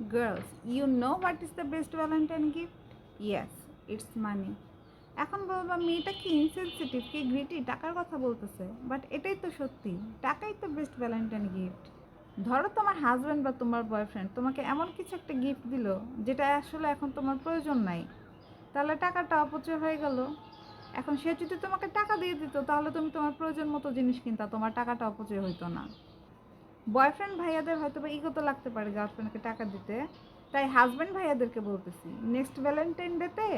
Girls, you know what is the best Valentine gift? Yes, it's money. এখন বলবা মেয়েটা কি ইনসেনসিটিভ কি গ্রিটি টাকার কথা বলতেছে, বাট এটাই তো সত্যি। টাকাই তো বেস্ট ভ্যালেন্টাইন গিফট। ধরো তোমার হাজব্যান্ড বা তোমার বয়ফ্রেন্ড তোমাকে এমন কিছু একটা গিফট দিল যেটা আসলে এখন তোমার প্রয়োজন নাই, তাহলে টাকাটা অপচয় হয়ে গেল। এখন সে যদি তোমাকে টাকা দিয়ে দিত তাহলে তুমি তোমার প্রয়োজন মতো জিনিস কিনতা, তোমার টাকাটা অপচয় হইতো না। বয়ফ্রেন্ড ভাইয়াদের হয়তো বা ইগো তো লাগতে পারে গার্লফ্রেন্ডকে টাকা দিতে, তাই হাজব্যান্ড ভাইয়াদেরকে বলতেছি নেক্সট ভ্যালেন্টাইন ডেতে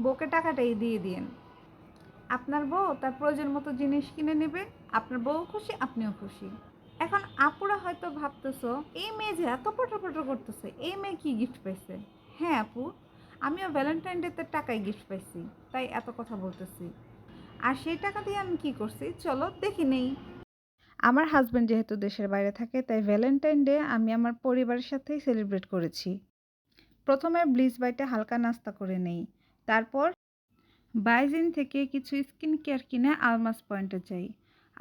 বউকে টাকাটাই দিয়ে দিন। আপনার বউ তার প্রয়োজন মতো জিনিস কিনে নেবে, আপনার বউ খুশি, আপনিও খুশি। এখন আপুরা হয়তো ভাবতেছো এই মেয়ে যে এত পটর করতেছে, এই মেয়ে কি গিফট পাইছে। হ্যাঁ আপু, আমিও ভ্যালেন্টাইন ডেতে টাকায় গিফট পাইছি, তাই এত কথা বলতেছি। আর সেই টাকা দিয়ে আমি কি করছি চলো দেখি নেই। আমার হাজব্যান্ড যেহেতু দেশের বাইরে থাকে তাই ভ্যালেন্টাইন ডে আমি আমার পরিবারের সাথেই সেলিব্রেট করেছি। প্রথমে ব্লিচ বাইটে হালকা নাস্তা করে নেই, তারপর বাইজিন থেকে কিছু স্কিন কেয়ার কিনে আলমাস পয়েন্টে যাই।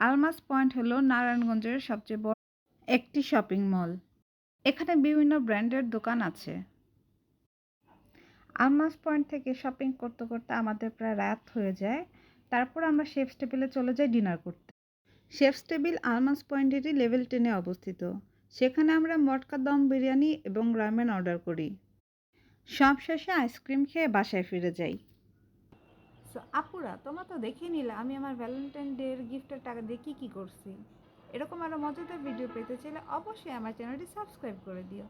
আলমাস পয়েন্ট হলো নারায়ণগঞ্জের সবচেয়ে বড় একটি শপিং মল। এখানে বিভিন্ন ব্র্যান্ডের দোকান আছে। আলমাস পয়েন্ট থেকে শপিং করতে করতে আমাদের প্রায় রাত হয়ে যায়। তারপর আমরা শেফস টেবিলে চলে যাই ডিনার করতে। শেফস টেবিল আলমাস পয়েন্টেরই লেভেল 10-এ অবস্থিত। সেখানে আমরা মটকা দম বিরিয়ানি এবং রামেন অর্ডার করি। সব শেষে আইসক্রিম খেয়ে বাসায় ফিরে যাই। সো আপুরা, তোমরা তো দেখে নিলে আমি আমার ভ্যালেন্টাইন ডে এর গিফটের টাকা দিয়ে কী কী করছি। এরকম আরও মজাদার ভিডিও পেতে চাইলে অবশ্যই আমার চ্যানেলটি সাবস্ক্রাইব করে দিও।